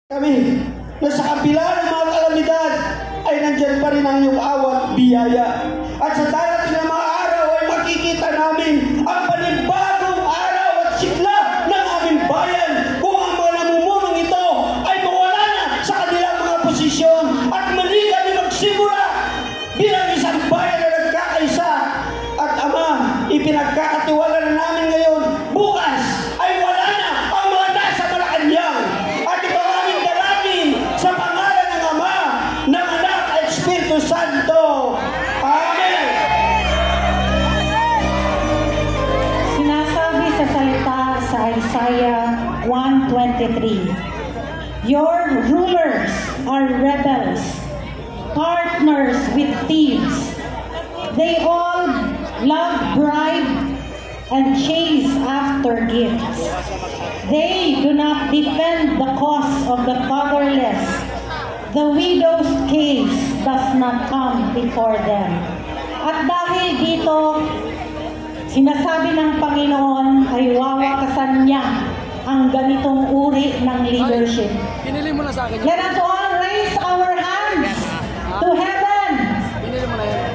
kami na sa kabila ng mga kalamidad ay nandyan pa rin ang iyong awat biyaya. At sa darating na mga araw ay makikita namin ang panibagong araw at sigla ng aming bayan kung ang mga namumunong ito ay mawala na sa kanilang mga posisyon at muli kami magsimula bilang isang bayan na nagkakaisa. At Ama, ipinagkakatiwala na namin ngayon, bukas ay wala na ang mga nasa Malacanang. At ito ang aming dalangin sa pangalan ng Ama, ng Anak at Espiritu Santo. Amen. Sinasabi sa salita sa Isaiah 1:23, your rulers are rebels, partners with thieves. They all love bribe and chase after gifts. They do not defend the cause of the fatherless. The widow's case does not come before them. At dahil dito, sinasabi ng Panginoon ay wawakasan niya ang ganitong uri ng leadership. Pinili mo na sa akin. Let us all raise our hands to heaven. Pinili mo na yan.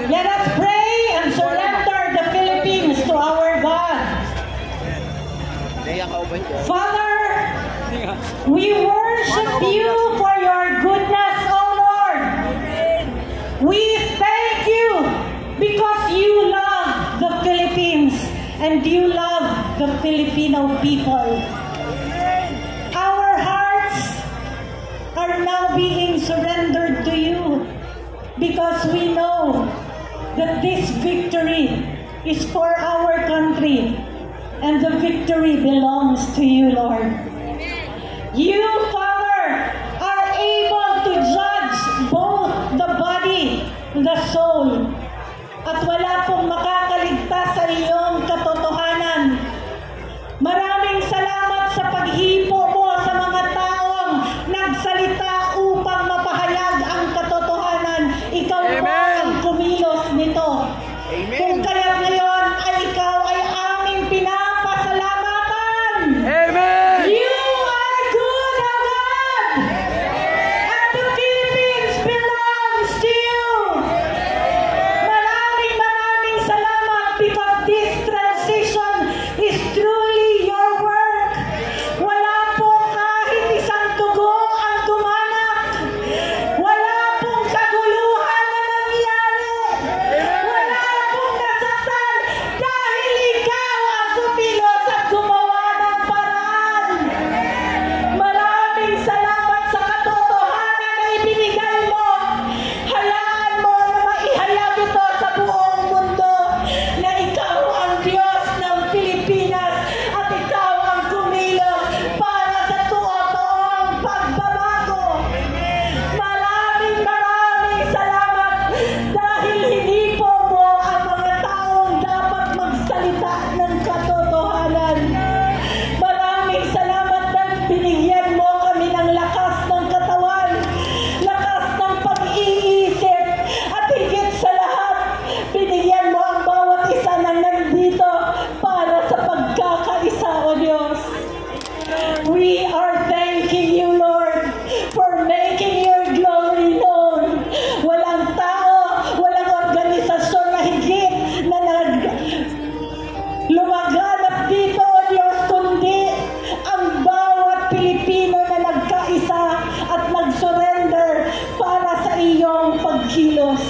Let us pray and surrender the Philippines to our God. Father, we worship you for your goodness, O Lord. We thank you because you love the Philippines and you love the Filipino people. Our hearts are now being surrendered to you because we know that this victory is for our country and the victory belongs to you, Lord. You, Father, are able to judge both the body and the soul. At wala pong makakaligtas sa iyong katotohanan. Maraming salamat sa paghipo mo sa mga taong nagsalita upang mapahayag ang katotohanan. Ikaw po ang kumilos nito. Amen. Kung kaya ngayon ay ikaw ay aming pinapasalamatan. Amen. You are good, O God. And the Philippines belongs to you. Maraming salamat because this transition is truly your work. Wala po kahit isang tugo ang gumanap. Wala pong kaguluhan na nangyari. Wala pong nasaktan dahil ikaw ang kumilos at gumawa ng paraan. Maraming salamat sa katotohanan na ibinigay mo. Hayaan mo na maihayag ito sa buong mundo na ikaw ang Diyos ng Pilipinas at ikaw ang kumilos para sa totoong pagbabago. Maraming salamat dahil hinipo mo ang mga taong dapat magsalita ng katotohanan. Maraming salamat dahil binigyan mo kami ng lakas ng katawan, lakas ng pag-iisip, at higit sa lahat, binigyan mo ang bawat isa na nandito para sa pagkakaisa, O Diyos. We are thanking you, Lord, for making your glory known. Walang tao, walang organisasyon na higit na lumaganap dito, O Diyos, kundi ang bawat Pilipino na nagkaisa at nag-surrender para sa iyong pagkilos.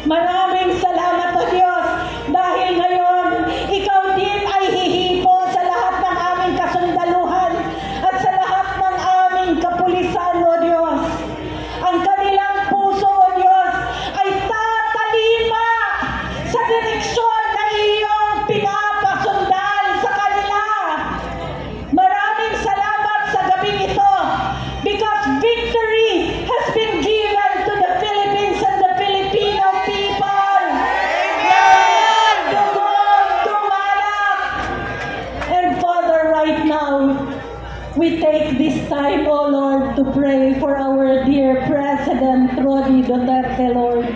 Maraming salamat, O Diyos, dahil ngayon, ikaw din ay hihipo sa lahat ng aming kasundaluhan at sa lahat ng aming kapulisan, O Diyos. Ang kanilang puso, O Diyos, ay tatalima sa direksyon na iyong pinapasundan sa kanila. Maraming salamat sa gabing ito because victory has been given to the Philippines and the Filipino people. And Father, right now, we take this time, O Lord, to pray for our dear President Rody Duterte, Lord.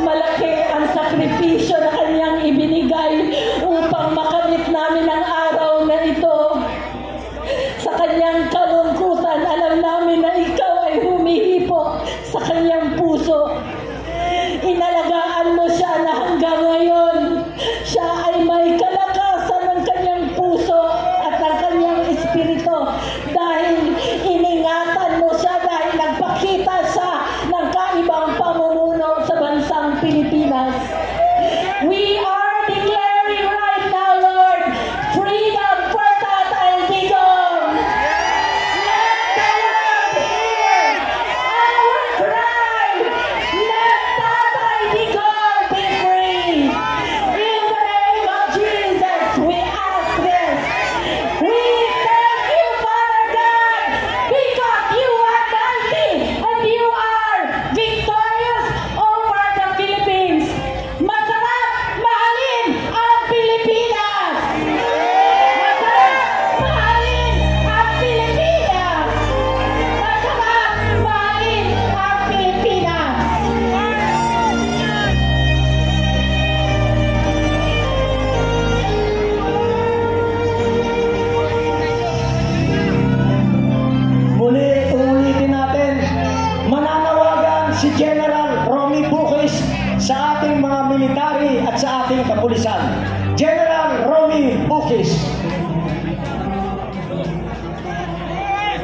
Malaki ang sakripisyo na kanyang ibinigay upang makamit namin ang araw na ito.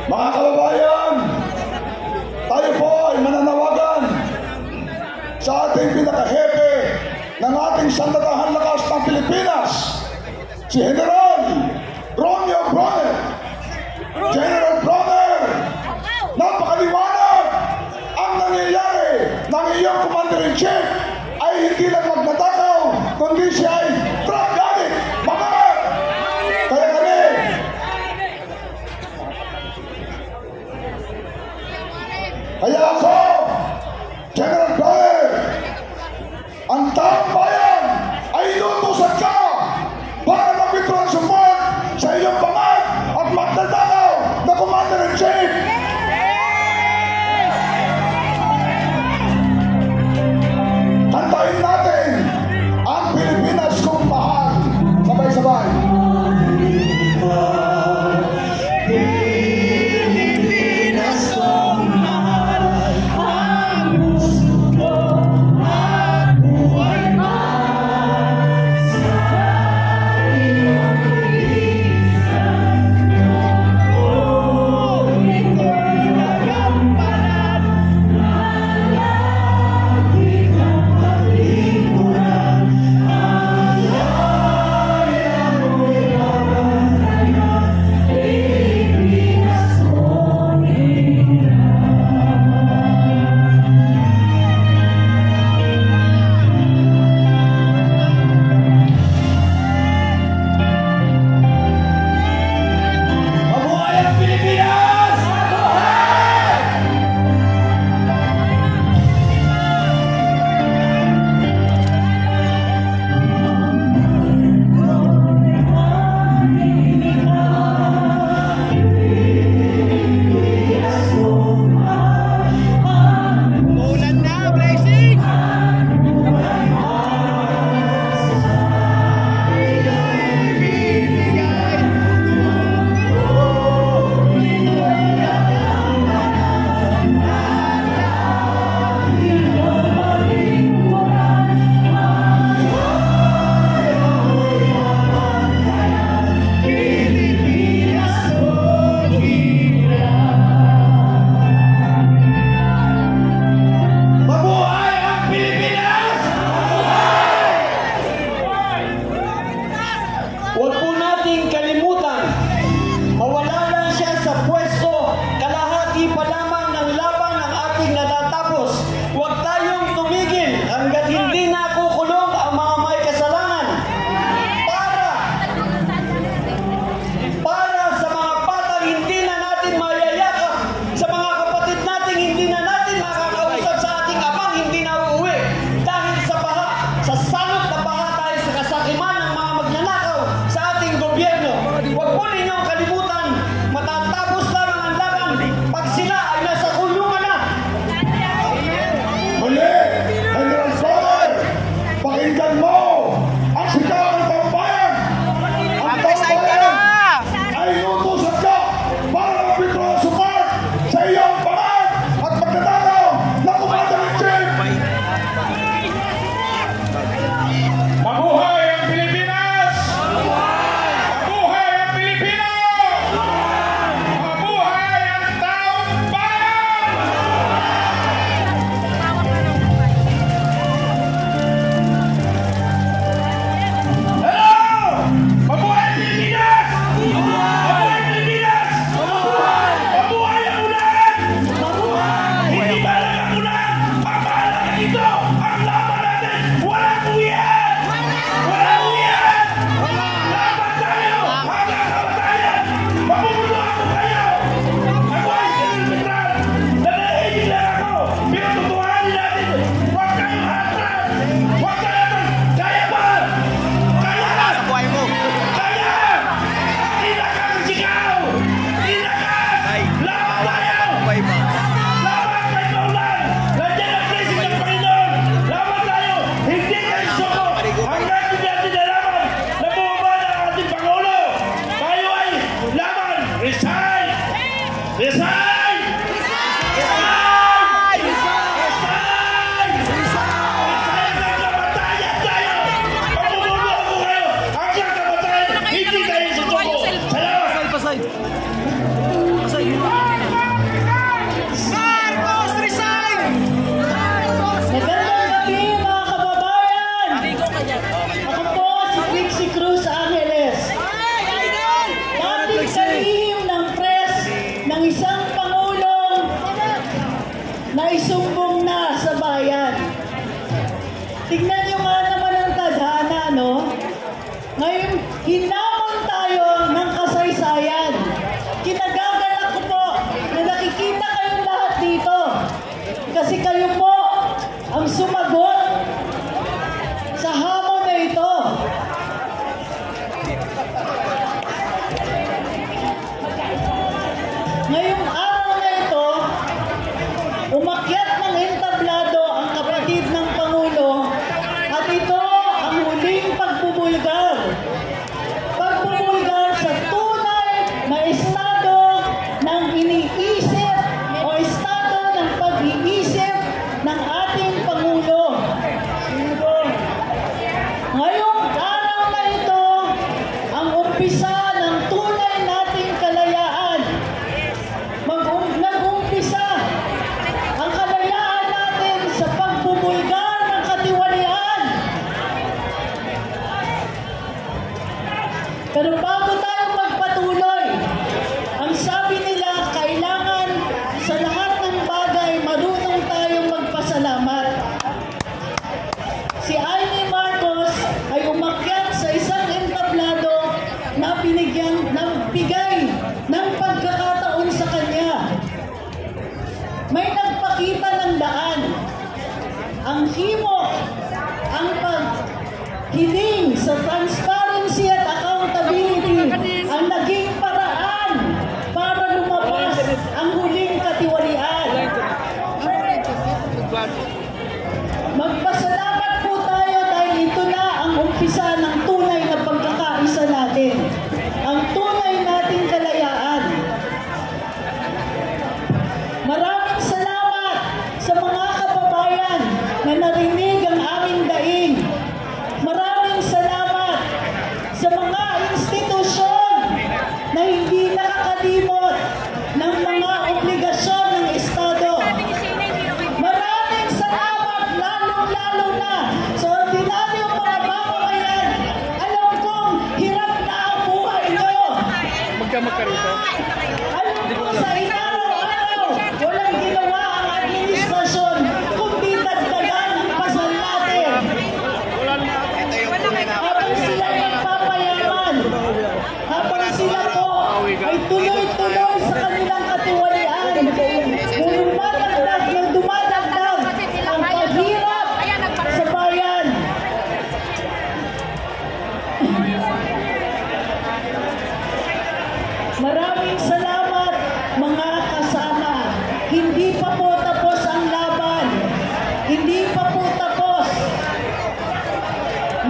Mga kababayan, tayo po ay mananawagan sa ating pinaka-hepe ng ating Sandatahan Lakas ng Pilipinas, si General Romeo Bronner. General Bronner, napakaliwanag ang nangyayari ng iyong Commander-in-Chief ay hindi lang magnatakaw, kundi siya ay drug addict. Bakit? Kaya ako, General Bronner, ang taong bayan ay inutusan ka para mag-withdraw ang support sa iyong pangad at magnatakaw na Commander-in-Chief. Kantahin natin ang Pilipinas kong mahal. Sabay-sabay. Pilipinas kong mahal, ang puso ko at buhay mo sa iyong ilisan. Ito'y nagampanan na lagi kang paglingkuran. Ang laya mo'y babanayan, Pilipinas kong ina. Mabuhay ang Pilipinas! Mabuhay! Ulan na, blessing! Mabuhay ang Pilipinas! Huwag po nating kalimutan, mawala lang siya sa pwesto, kalahati pa lamang ng laban ng ating natatapos. Huwag tayong tumigil hanggat hindi nakukulong ang mga may kasalanan. Para sa mga batang hindi na natin mayayakap, sa mga kapatid natin hindi na natin makakausap, sa ating amang hindi na uuwi dahil sa baha, sa salot na baha tayo sa kasakiman ng mga magnanakaw sa ating gobyerno. Huwag po ninyong kalimutan, matatapos lamang ang laban pag sila ay nasa kulungan na. Muli, General Bronner, pakinggan mo ang sigaw ng taumbayan. Ang taumbayan ay inutusan ka para mag-withdraw ang support sa iyong pangad at pagkatakaw na Commander-in-Chief. Mabuhay ang Pilipinas! Mabuhay ang Pilipino! Mabuhay ang taong bayan! Hello! Mabuhay ang Pilipinas! Mabuhay ang Pilipinas! Mabuhay ang ulan! Hindi mahalaga ang ulan! Ang mahalaga dito! Ang laban natin! Walang uwian! Walang uwian! Laban tayo! Hanggang kamatayan! Mapupuno ako kayo! Ako ay sinilmitran! Nanahigil lang ako! Pinututuhanin natin! Huwag kayong atras! Huwag kayong kaya ba? Kaya! Kaya! Ilakas ang sigaw! Ilakas! Laban tayo! Laban kay Paulan! Nandiyan ang blessing ng Panginoon! Laban tayo! Hindi kayo suko! Hanggang hindi natin nalaman na bumaba na ang ating Pangulo! Tayo ay laban! Resign! Resign! Resign! Resign! Hanggang kamatayan tayo! Mapupuno ako kayo! Hanggang kamatayan! Hindi kayo susuko! Salamat! Pasay! Pasay! isang Pangulong naisumbong na sa bayan. Tignan nyo nga naman ang tadhana, no? Ngayon, hinamon tayo ng kasaysayan. Kinagagalak ko po na nakikita kayong lahat dito. Kasi kayo po ang sumagot sa hamon na ito. Ngayong araw na ito, umakyat ng entablado ang kapatid ng Pangulo at ito ang huling pagbubulgar. Pagbubulgar sa tunay na estado ng iniisip o estado ng pag-iisip ng ating Pangulo. Ngayong araw na ito, ang umpisa ng tunay nating kalayaan. Nag-umpisa ang kalayaan natin sa pagbubulgar ng katiwalian. Pero bago tayo magpatuloy, ang sabi nila, kailangan sa lahat ng bagay marunong tayong magpasalamat. Si Amy Marcos ay umakyat sa isang entablado na bigay ng pagkakataon sa kanya. May nagpakita ng daan. Ang himok, ang paghiling sa transparency at accountability ang naging paraan para lumabas ang huling katiwalian. Magpasalamat po tayo dahil ito na ang umpisa ng tunay na pagkakaisa natin. Ang tunay nating kalayaan. Maraming salamat sa mga kababayan na narinig ang aming daing. Maraming salamat sa mga institusyon na hindi nakakalimot ng mga obligasyon ng Estado. Maraming salamat lalong-lalo na sa ordinaryong mga mamamayan. Alam kong hirap na ang buhay nyo. Alam ko sa inaraw-araw, walang ginawa ang administrasyon kundi dagdagan ang pasal natin. Habang sila nagpapayaman, habang sila po ay tuloy-tuloy sa kanilang katiwalian, dumadagdag ang paghirap sa bayan. Maraming salamat mga kasama. Hindi pa po tapos ang laban. Hindi pa po tapos.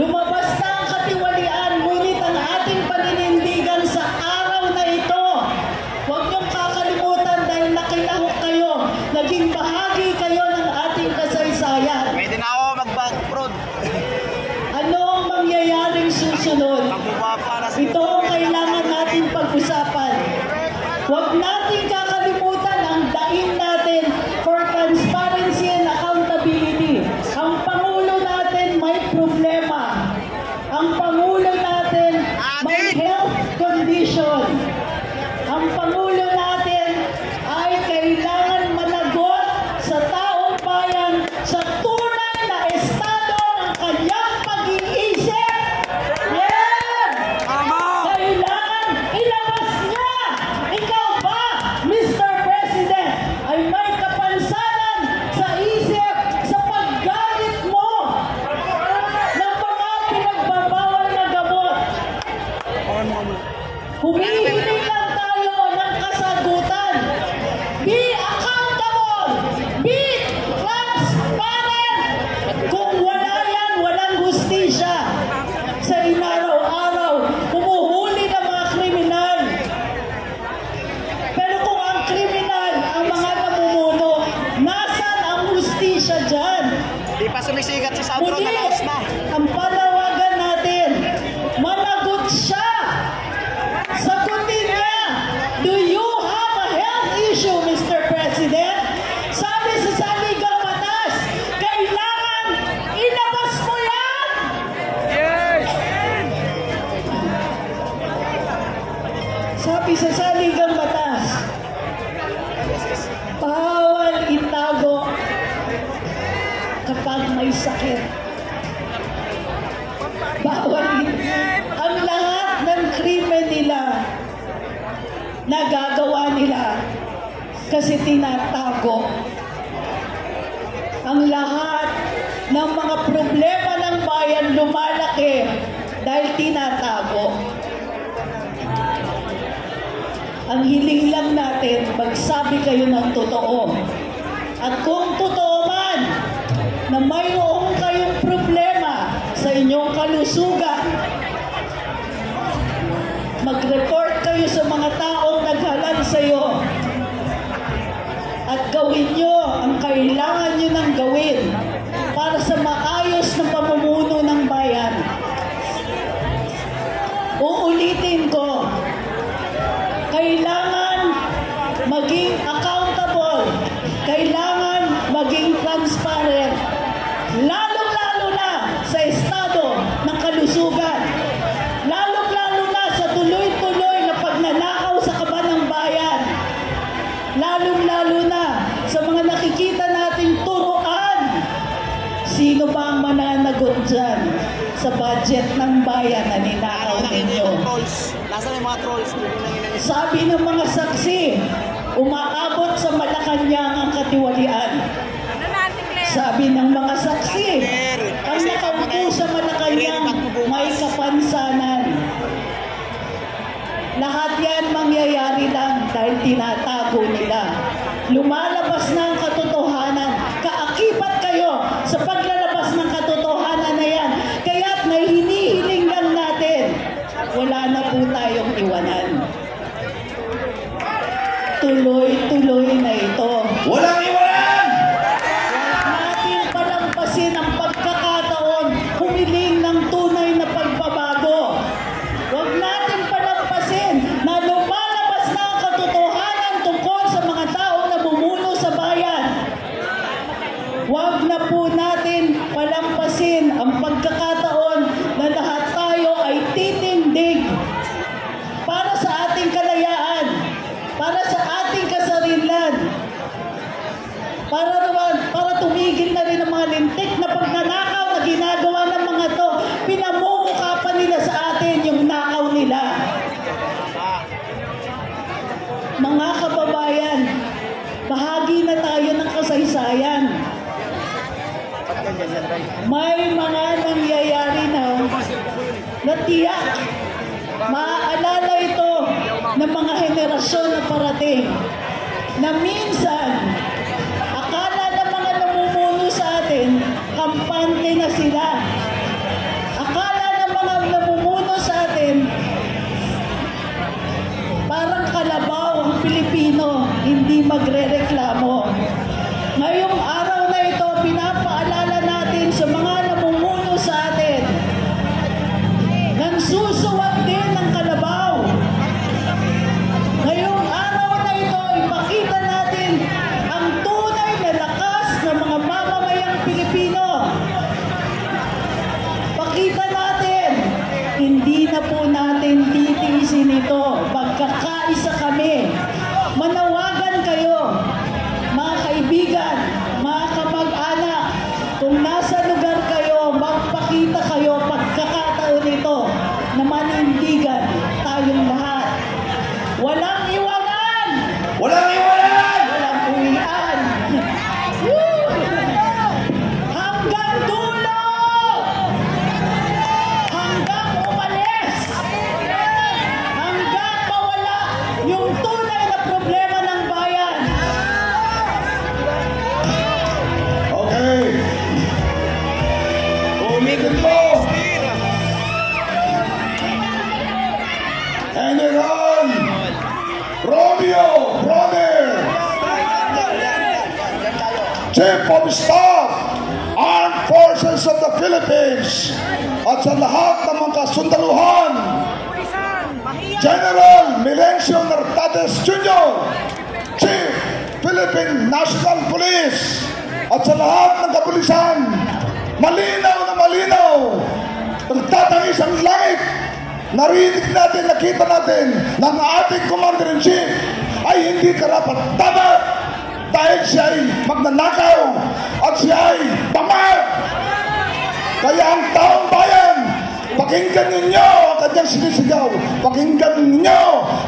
Lumabas na ang katiwalian, ngunit ang ating paninindigan sa araw na ito. Huwag niyong kakalimutan dahil nakilahok kayo. Naging bahagi kayo ng ating kasaysayan. Pwede na ako mag-backprod. Ano ang mangyayaring susunod? Ito ang kailangan natin pag-usapan. Huwag natin kakalimutan ang daing natin for transparency and accountability. Ang Pangulo natin may problema. Ang Pangulo natin may health condition. Ang Pangulo natin ay kailangan managot sa taong bayan sa tunay na estado ng kanyang pag-iisip. Yan! Kailangan ilabas niya. Ikaw ba, Mr. President, ay may kapansanan sa isip sa paggamit mo ng mga pinagbabawal na gamot. Humihiling lang tayo ng kasagutan. Be accountable! Be transparent! Kung wala yan, walang hustisya. Sa inaraw-araw, humuhuli ng mga kriminal. Pero kung ang kriminal ang mga namumuno, nasan ang hustisya dyan? Di pa sumisigat si Sandro Muli, Dalaos na. ang panawagan natin, managot siya. Sagutin niya, do you have a health issue, Mr. President? Sabi sa saligang batas, kailangan ilabas mo yan. Sabi sa saligang batas, Bawal itago kapag may sakit. Bawal ang lahat ng krimen nila nagagawa nila kasi tinatago. Ang lahat ng mga problema ng bayan lumalaki dahil tinatago. Ang hiling lang natin, magsabi kayo ng totoo. At kung totoo man na mayroong kayong problema sa inyong kalusugan, mag-report kayo sa mga taong naghalal sa iyo at gawin nyo ang kailangan nyo nang gawin para sa maayos na pamumuno ng bayan. Uulitin ko, kailangan maging accountable, kailangan maging transparent, lalong-lalo na sa estado ng kalusugan, lalong-lalo na sa tuloy-tuloy na pagnanakaw sa kaban ng bayan, lalong-lalo na sa mga nakikita nating turuan. Sino ba ang mananagot dyan sa budget ng bayan na ninakaw ninyo? Nasaan yung mga trolls? Sabi ng mga saksi, umaabot sa Malacanang ang katiwalian. Sabi ng mga saksi, ang nakaupo sa Malacanang may kapansanan. Lahat yan mangyayari lang dahil tinatago nila. Lumalabas na ang katotohanan. Kaakibat kayo sa paglalabas ng katotohanan na yan. Kaya't may hinihiling lang natin, wala na po tayong iwanan. Tuloy-tuloy na ito. Walang iwanan! Huwag natin palampasin ang pagkakataon, humiling ng tunay na pagbabago. Huwag natin palampasin na lumalabas na ang katotohanan tungkol sa mga taong namumuno sa bayan. Huwag na po natin palampasin ang pagkakataon na lahat tayo ay titindig para sa ating kalayaan, para sa ating kasarilan, para tumigil na rin ang mga lintik na pagnanakaw na ginagawa ng mga to. Pinamumukha pa nila sa atin yung nakaw nila. Mga kababayan, bahagi na tayo ng kasaysayan. May mga nangyayari na tiyak. Maaalala ito ng mga henerasyon na parating na minsan akala ng mga namumuno sa atin kampante na sila. Akala ng mga namumuno sa atin parang kalabaw ang Pilipino, hindi magrereklamo. Ngayong araw na ito, pinapaalala natin sa mga namumuno sa atin nang susuwag din ng kalabaw. Ngayong araw na ito, ipakita natin ang tunay na lakas ng mga mamamayang Pilipino. Pakita natin, hindi na po natin titiisin ito. Magkakaisa kami. Manawagan kayo, mga kaibigan, mga kamag-anak, kung nasa lugar kayo, magpakita kayo pagkakataon ito na manindigan tayong lahat. Walang iwanan! Walang iwanan! Walang uwian! Hanggang dulo! Hanggang umalis! Hanggang mawala yung tunay na problema ng bayan! Okay. Ulitin mo. General Romeo Brother, Chief of Staff, Armed Forces of the Philippines, at sa lahat ng mga kasundaluhan, General Milencio Nartates Jr., Chief Philippine National Police, at sa lahat ng kapulisan, malinaw na malinaw, nagtatangis ang langit. Narinig natin, nakita natin na ang ating Commander-in-Chief ay hindi karapat-dapat dahil siya ay magnanakaw at siya ay pamahal. Kaya ang taong bayan, pakinggan ninyo ang kanyang sinisigaw. Pakinggan ninyo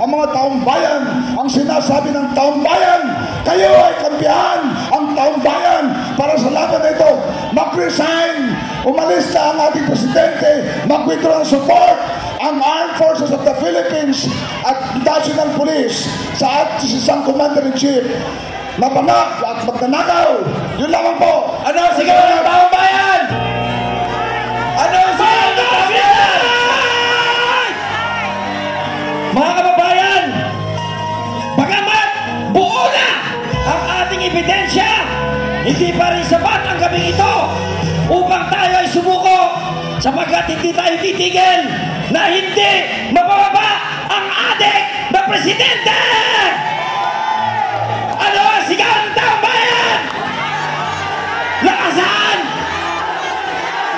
ang mga taong bayan. Ang sinasabi ng taong bayan, kayo ay kampihan ang taong bayan para sa laban na ito. Mag-resign, umalis na ang ating presidente, mag-withdraw ng support ang Armed Forces of the Philippines at National Police sa ating isang Commander-in-Chief na panak at magnanakaw. Yun lamang po. Ano ang sigaw ng taong bayan? Ano ang sigaw ng taong bayan? Mga kababayan, bagamat buo na ang ating ebidensya, hindi pa rin sapat ang gabing ito upang tayo ay sumuko, sapagkat hindi tayo titigil na hindi mabababa ang adik na presidente! Ano ang sigaw ng taong bayan? Lakasan!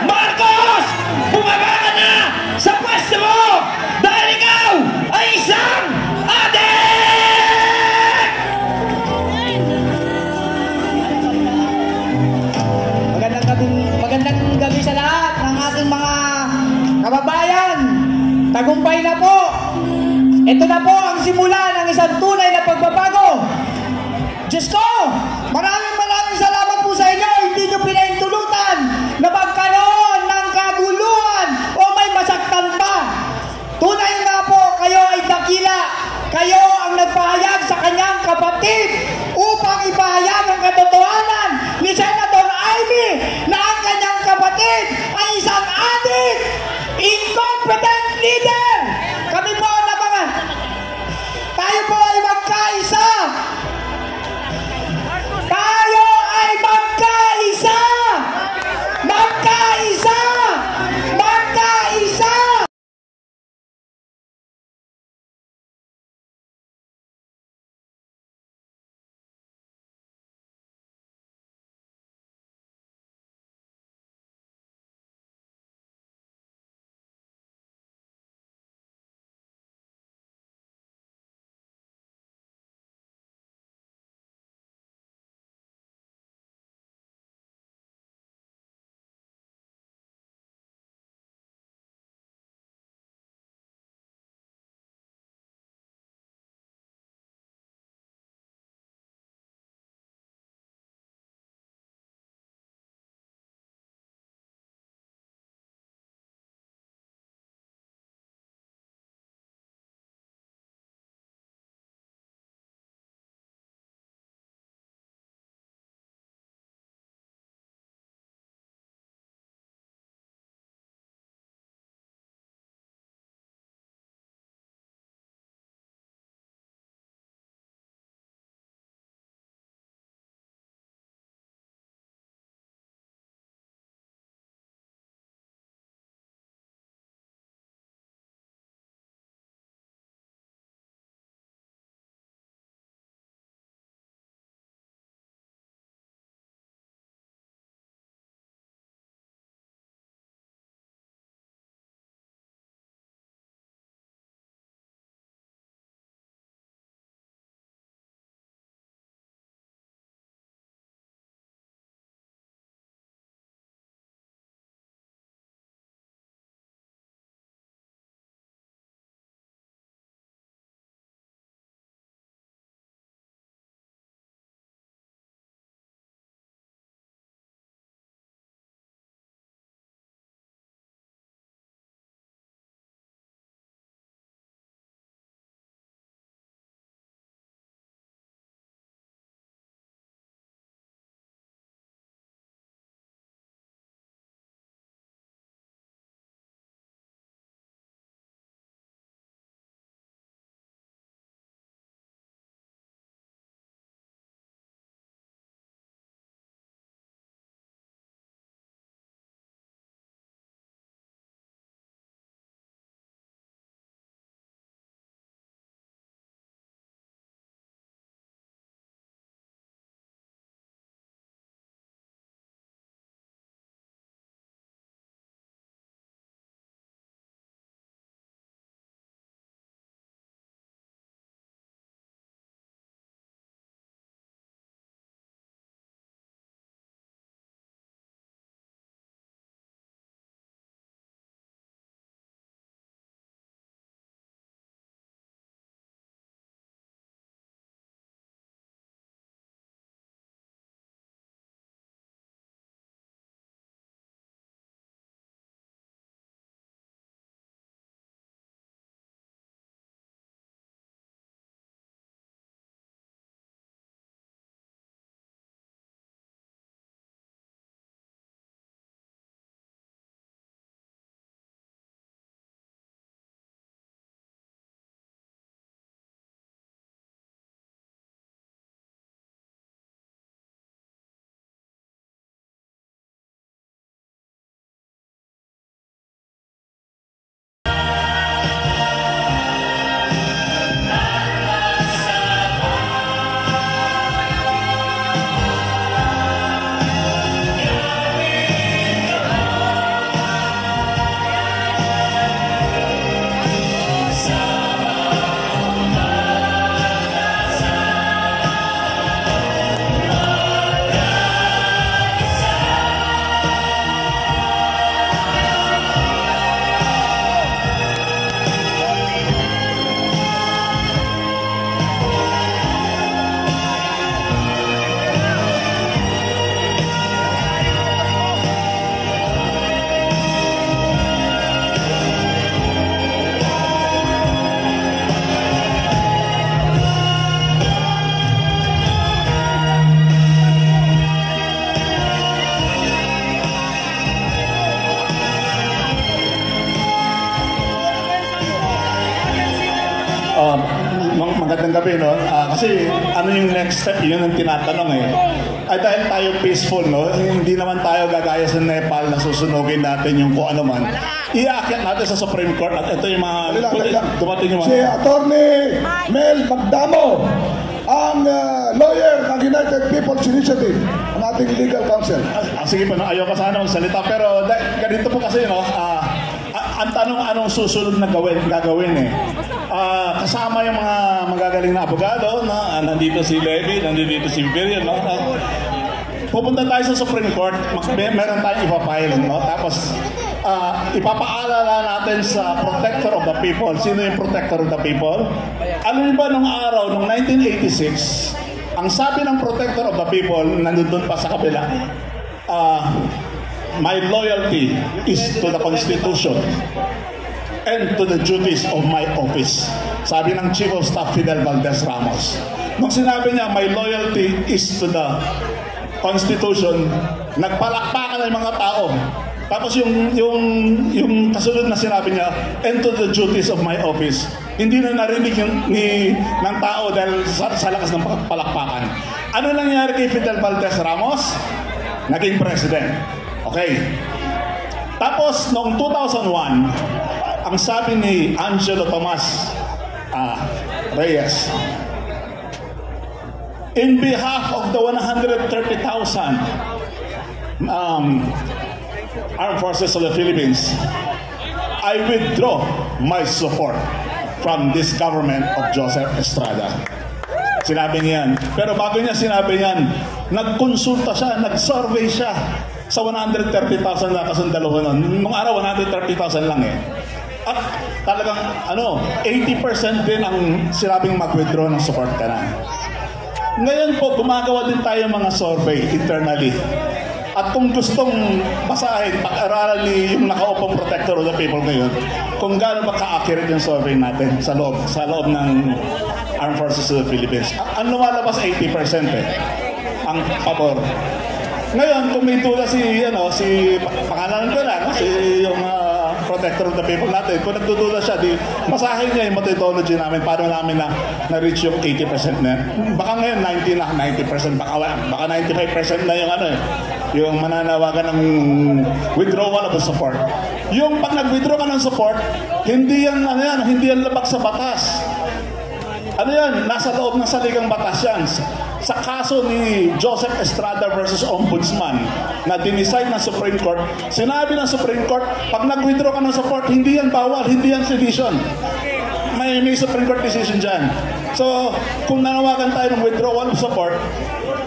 Marcos! Bumaba ka na sa pwesto mo dahil ikaw ay isang adik! Magandang gabi sa lahat ng ating mga kababayan. Tagumpay na po. Ito na po ang simula ng isang tunay na pagbabago. Diyos ko, maraming salamat po sa inyo. Hindi nyo pinahintulutan na magkaroon ng kaguluhan o may masaktan pa. Tunay nga po, kayo ay dakila. Kayo ang nagpahayag sa kanyang kapatid upang ipahayag ang katotohanan ni Senator Amy na ang kanyang kapatid ay isang adik, incompetent leader. Kami po nabangan. Tayo po ay magkaisa. Tayo ay magkaisa! Magkaisa! magandang gabi, no? Kasi ano yung next step, yun ang tinatanong eh. Ay dahil tayo peaceful, no? Hindi naman tayo gagaya sa Nepal na susunugin natin yung kung ano man. Iaakyat natin sa Supreme Court at ito yung mga... dumating yung mga... Si Attorney Mel Magdamo, ang lawyer ng United People's Initiative, ang ating legal counsel. Sige po, no? Ayoko sana magsalita, pero ganito po kasi, no? Ang tanong anong susunod na gagawin eh. Kasama yung mga magagaling na abogado, no? Nandito si Levy, nandito si Vivian, no? Pupunta tayo sa Supreme Court, meron tayong ipapile, no? Tapos ipapaalala natin sa protector of the people. Sino yung protector of the people? Alam niyo ba nung araw, nung 1986, ang sabi ng protector of the people, nandun pa sa kabila, my loyalty is to the Constitution and to the duties of my office. Sabi ng Chief of Staff Fidel Valdez Ramos. Nung sinabi niya, my loyalty is to the Constitution, nagpalakpakan ng mga tao. Tapos yung kasunod na sinabi niya, and to the duties of my office, hindi na narinig ng tao dahil sa lakas ng palakpakan. Ano nangyari kay Fidel Valdez Ramos? Naging president. Okay. Tapos, noong 2001, ang sabi ni Angelo Tomas Reyes, in behalf of the 130,000 Armed Forces of the Philippines, I withdraw my support from this government of Joseph Estrada. Sinabi niya yan. Pero bago niya sinabi yan, nagkonsulta siya, nag-survey siya sa 130,000 na kasundalo nun. Nung araw, 130,000 lang eh. At talagang, 80% din ang sinabing mag-withdraw ng support ka na. Ngayon po, gumagawa din tayo mga survey internally. At kung gustong basahin, pag-aralan ni yung nakaupong protector of the people ngayon, kung gaano ba ka-accurate yung survey natin sa loob ng Armed Forces of the Philippines. Ang lumalabas 80% eh, ang pabor. Ngayon, kung may duda si pangalan ko lang, si yung protector of the people natin, kung nagdududa siya, basahin niya yung methodology namin, paano namin na-reach yung 80% na. Baka ngayon, 90%, baka 95% na yung yung mananawagan ng withdrawal of the support. Yung pag nag-withdraw ka ng support, hindi yan labag sa batas. Nasa loob ng saligang batas yan. Sa kaso ni Joseph Estrada versus Ombudsman na dinicide ng Supreme Court, sinabi ng Supreme Court, pag nag-withdraw ka ng support, hindi yan bawal, hindi yan sedition. May Supreme Court decision dyan. So, kung nanawagan tayo ng withdrawal of support,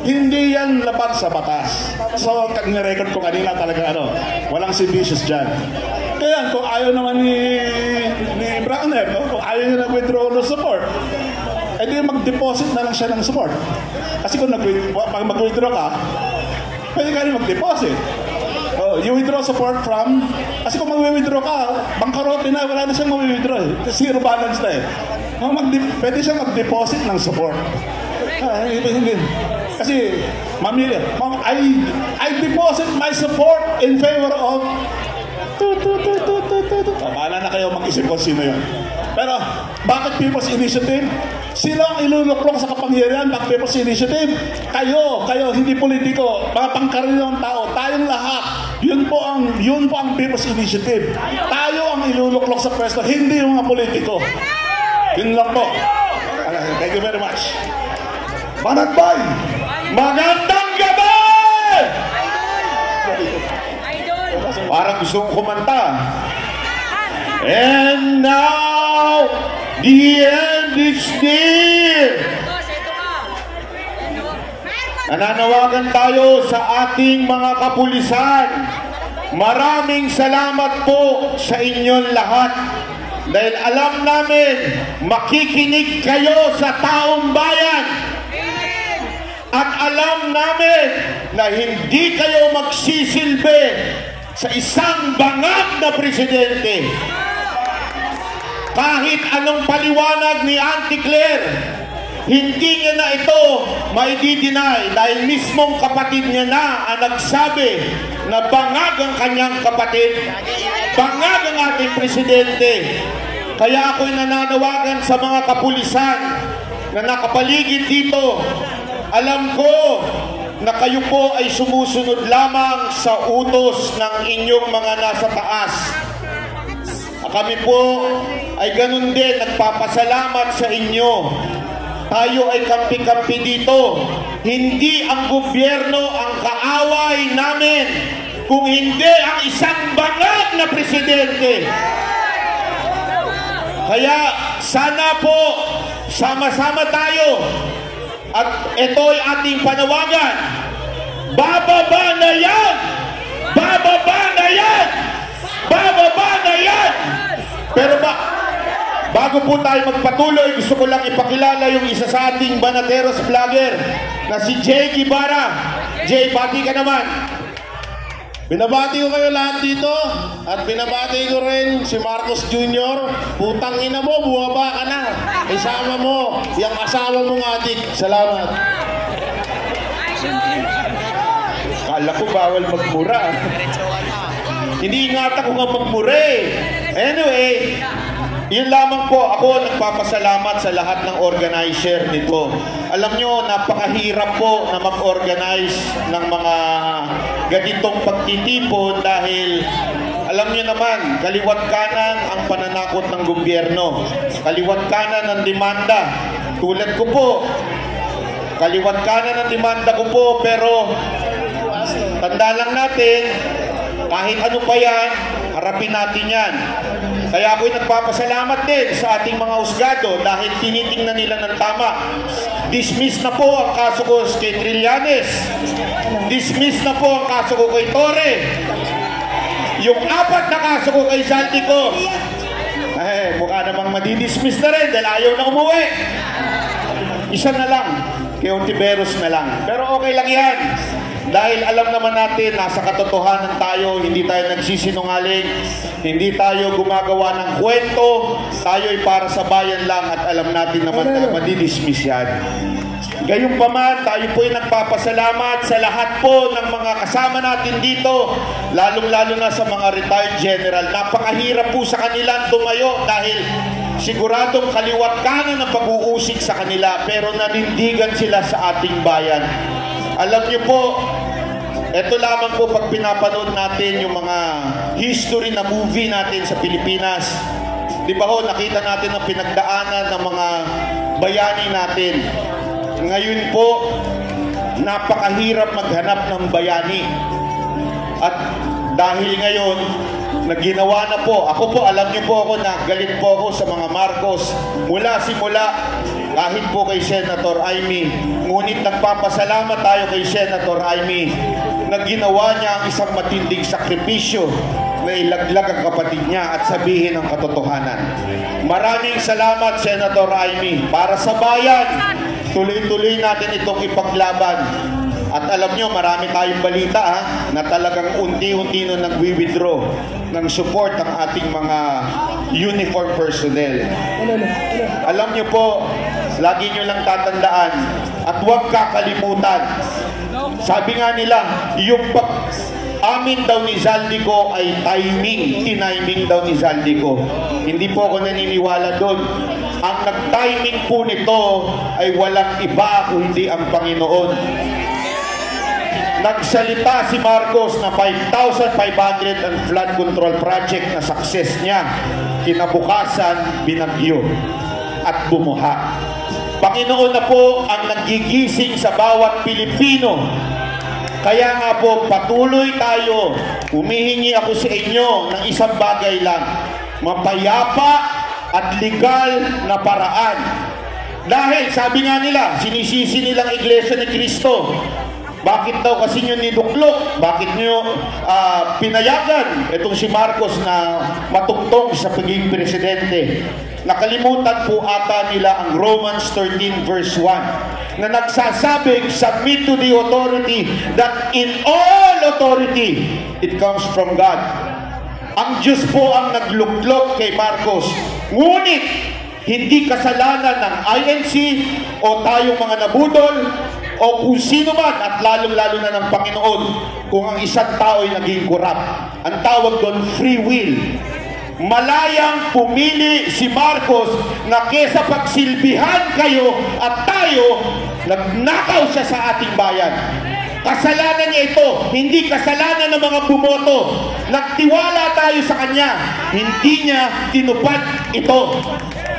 hindi yan labag sa batas. So, kag-record ko kanina talaga walang seditious dyan. Kaya kung ayaw naman ni Browner, kung ayaw niya ng withdrawal of support, edi mag-deposit na lang siya ng support. Kasi kung pag mag-withdraw ka, pwede ka rin mag-deposit. You withdraw support from, kasi kung mag-withdraw ka, bangkarote na, wala na siyang mag-withdraw. Zero balance na eh. Pwede siya mag-deposit ng support. Kasi, mamili, I deposit my support in favor of bahala na kayo mag-isip kung sino yun. Pero, bakit People's Initiative? Sila ang iluluklok sa kapangyarihan. Bakit People's Initiative? Kayo, hindi politiko, mga pangkaraniwang tao, tayong lahat. Yun po ang People's Initiative. Tayo ang iluluklok sa pwesto, hindi yung mga politiko. Yun lang po. Thank you very much. Managbay! Magandang gabi! Parang gusto kong kumanta. And now, the end is near. Nananawagan tayo sa ating mga kapulisan. Maraming salamat po sa inyong lahat. Dahil alam namin, makikinig kayo sa taong bayan. At alam namin na hindi kayo magsisilbi sa isang bangag na presidente. Kahit anong paliwanag ni Auntie Claire, hindi niya na ito maidi-deny dahil mismong kapatid niya na ang nagsabi na bangag ang kanyang kapatid, bangag ang ating presidente. Kaya ako'y nananawagan sa mga kapulisan na nakapaligid dito, alam ko na kayo po ay sumusunod lamang sa utos ng inyong mga nasa taas. Kami po ay ganun din, nagpapasalamat sa inyo. Tayo ay kampi-kampi dito. Hindi ang gobyerno ang kaaway namin, kung hindi ang isang bangag na presidente. Kaya sana po sama-sama tayo, at ito ay ating panawagan. Bababa na yan! Bababa na yan! Bababa na yan! Pero bago po tayo magpatuloy, gusto ko lang ipakilala yung isa sa ating Banateros vlogger na si Jay Guevara. Jay, bati ka naman. Binabati ko kayo lahat dito at binabati ko rin si Marcos Jr. Putang ina mo, buwaba ka na. Isama mo, yung asawa mong adik. Salamat. Kala ko bawal magmura. Hindi ingatan ko nga magmura eh. Anyway, yun lamang po. Ako nagpapasalamat sa lahat ng organizer nito. Alam nyo, napakahirap po na mag-organize ng mga ganitong pagtitipon dahil alam nyo naman, kaliwat kanan ang pananakot ng gobyerno. Kaliwat kanan ang demanda. Tulad ko po, kaliwat kanan ang demanda ko po, pero tanda lang natin, kahit ano pa yan, harapin natin yan. Kaya ako'y nagpapasalamat din sa ating mga husgado dahil tinitingnan nila ng tama. Dismiss na po ang kaso ko kay Trillanes. Dismiss na po ang kaso ko kay Torre. Yung 4 na kaso ko kay Zaldico, mukha namang madidismiss na rin dahil ayaw na umuwi. Isa na lang, kay Ontiveros na lang. Pero okay lang yan. Dahil alam naman natin, nasa katotohanan tayo, hindi tayo nagsisinungaling, hindi tayo gumagawa ng kwento, tayo ay para sa bayan lang at alam natin naman na madidismiss yan. Gayunpaman, tayo po ay nagpapasalamat sa lahat po ng mga kasama natin dito, lalong-lalo na sa mga retired general. Napakahirap po sa kanilang tumayo dahil siguradong kaliwat kanan ang pag-uusig sa kanila, pero nanindigan sila sa ating bayan. Alam niyo po, ito lamang po pag pinapanood natin yung mga history na movie natin sa Pilipinas. Di ba ho, nakita natin ang pinagdaanan ng mga bayani natin. Ngayon po, napakahirap maghanap ng bayani. At dahil ngayon, nagginawa na po. Ako po, alam niyo po ako na galit po ako sa mga Marcos. Mula simula, kahit po kay Senator Amy, ngunit nagpapasalamat tayo kay Senator Amy na ginawa niya ang isang matinding sakripisyo na ilaglag ang kapatid niya at sabihin ang katotohanan. Maraming salamat, Senator Amy. Para sa bayan, tuloy-tuloy natin itong ipaglaban. At alam nyo, marami tayong balita na talagang unti-unti na nag-withdraw ng support ng ating mga uniform personnel. Alam nyo po, lagi nyo lang tatandaan at huwag kakalimutan. Sabi nga nila, yung amin daw ni Zaldico ay timing. Tiniming daw ni Zaldico. Hindi po ako naniniwala doon. Ang nag-timing po nito ay walang iba kundi ang Panginoon. Nagsalita si Marcos na 5,500 ang flood control project na success niya. Kinabukasan, binagyo at bumuha. Panginoon na po ang nagigising sa bawat Pilipino. Kaya nga po, patuloy tayo. Humihingi ako sa inyo ng isang bagay lang. Mapayapa at legal na paraan. Dahil, sabi nga nila, sinisisi nilang Iglesia ni Cristo. Bakit daw kasi nyo niduklok? Bakit nyo pinayagan itong si Marcos na matugtong sa pagiging presidente? Nakalimutan po ata nila ang Romans 13 verse 1 na nagsasabing, submit to the authority that in all authority it comes from God. Ang Diyos po ang nagluklok kay Marcos. Ngunit, hindi kasalanan ng INC o tayong mga nabudol o kung sino man at lalong-lalo na ng Panginoon kung ang isang tao ay naging korap. Ang tawag doon, free will. malayang pumili si Marcos na kesa pagsilbihan kayo at tayo, nagnakaw siya sa ating bayan. Kasalanan niya ito, hindi kasalanan ng mga bumoto. Nagtiwala tayo sa kanya, hindi niya tinupad ito.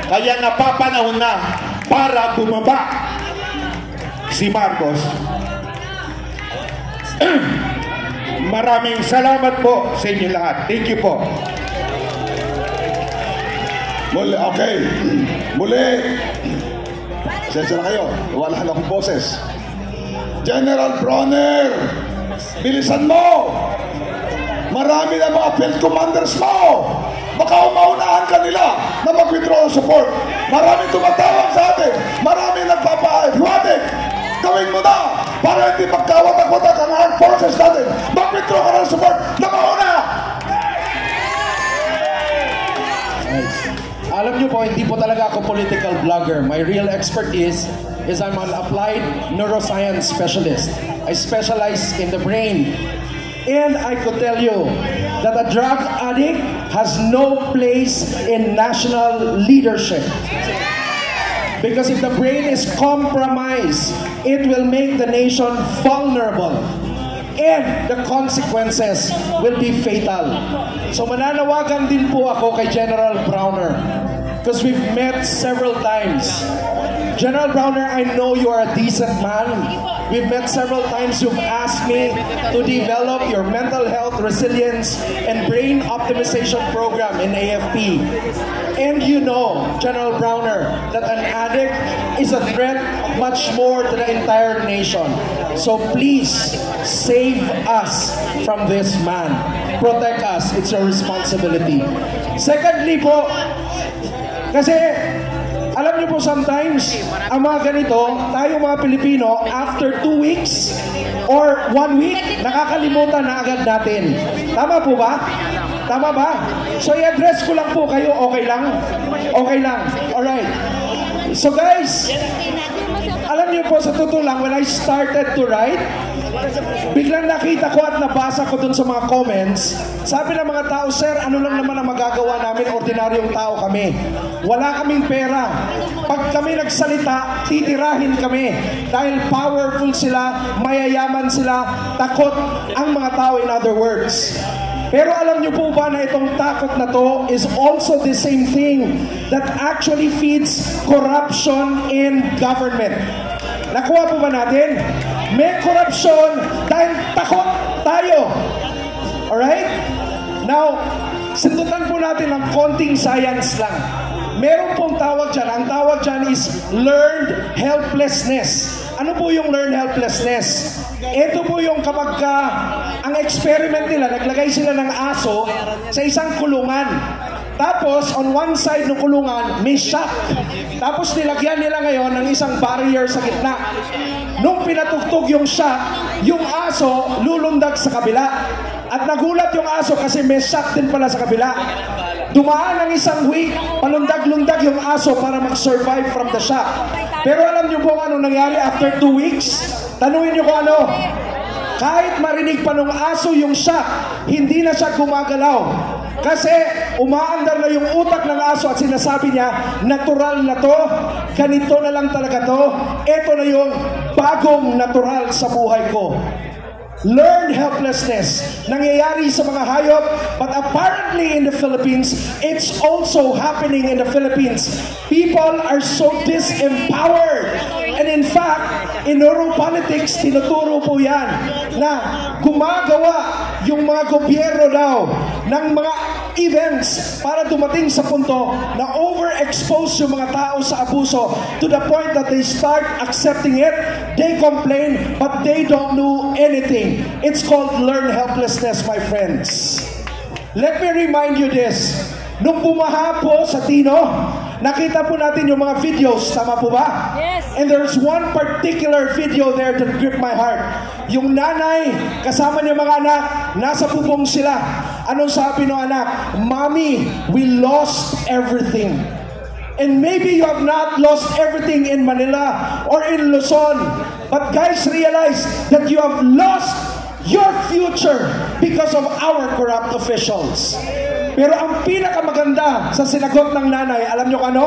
Kaya napapanahon na para bumaba si Marcos. Maraming salamat po sa inyo lahat. Thank you po. Muli, okay. Muli. Sensya na kayo. Wala na akong boses. General Bronner, bilisan mo. Marami na mga field commanders mo. Baka umaunahan ka nila na mag-withdraw ng support. Marami tumatawag sa atin. Marami nagpapahiwatig. Gawin mo na para hindi magkawatak-watak ang armed forces natin. Mag-withdraw ka ng support na mauna. Alam niyo po, hindi po talaga ako political blogger. My real expertise is I'm an applied neuroscience specialist. I specialize in the brain. And I could tell you that a drug addict has no place in national leadership. Because if the brain is compromised, it will make the nation vulnerable. And the consequences will be fatal. So mananawagan din po ako kay General Browner. Because we've met several times. General Browner, I know you are a decent man. We've met several times. You've asked me to develop your mental health resilience and brain optimization program in AFP. And you know, General Browner, that an addict is a threat much more to the entire nation. So please, save us from this man. Protect us. It's your responsibility. Secondly po, kasi alam niyo po sometimes, ang mga ganito, tayo mga Pilipino, after 2 weeks or 1 week, nakakalimutan na agad natin. Tama po ba? Tama ba? So i-address ko lang po kayo, okay lang? Okay lang. Alright. So guys, alam niyo po sa totoo lang, when I started to write, biglang nakita ko at nabasa ko dun sa mga comments, sabi ng mga tao, sir, ano lang naman ang magagawa namin, ordinaryong tao kami. Wala kaming pera. Pag kami nagsalita, titirahin kami. Dahil powerful sila, mayayaman sila, takot ang mga tao, in other words. Pero alam niyo po ba na itong takot na to is also the same thing that actually feeds corruption in government. Nakuha po ba natin? May corruption dahil takot tayo. Alright? Now, sindutan po natin ng konting science lang. Meron pong tawag dyan. Ang tawag dyan is learned helplessness. Ano po yung learned helplessness? Ito po yung kapag ang experiment nila, naglagay sila ng aso sa isang kulungan. Tapos, on one side ng kulungan, may shock. Tapos, nilagyan nila ngayon ng isang barrier sa gitna. Nung pinatugtog yung shock, yung aso lulundag sa kabila. At nagulat yung aso kasi may shock din pala sa kabila. Dumaan ng isang week, palundag-lundag yung aso para mag-survive from the shock. Pero alam niyo po ano nangyari after 2 weeks? Tanungin niyo kung ano. Kahit marinig pa nung aso yung shock, hindi na siya gumagalaw. Kasi umaandar na yung utak ng aso at sinasabi niya, natural na to, ganito na lang talaga to, ito na yung bagong natural sa buhay ko. Learned helplessness. Nangyayari sa mga hayop, but apparently in the Philippines, it's also happening in the Philippines. People are so disempowered. And in fact, in neuropolitics, tinuturo po yan na gumagawa yung mga gobyerno daw ng mga events para dumating sa punto na overexpose yung mga tao sa abuso to the point that they start accepting it, they complain, but they don't do anything. It's called learned helplessness, my friends. Let me remind you this. Nung bumaha po sa Tino, nakita po natin yung mga videos, tama po ba? Yes. And there's one particular video there that gripped my heart. Yung nanay, kasama niya mga anak, nasa bubong sila. Anong sabi ng anak? Mommy, we lost everything. And maybe you have not lost everything in Manila or in Luzon. But guys, realize that you have lost your future because of our corrupt officials. Pero ang pinakamaganda sa sinagot ng nanay, alam nyo ano?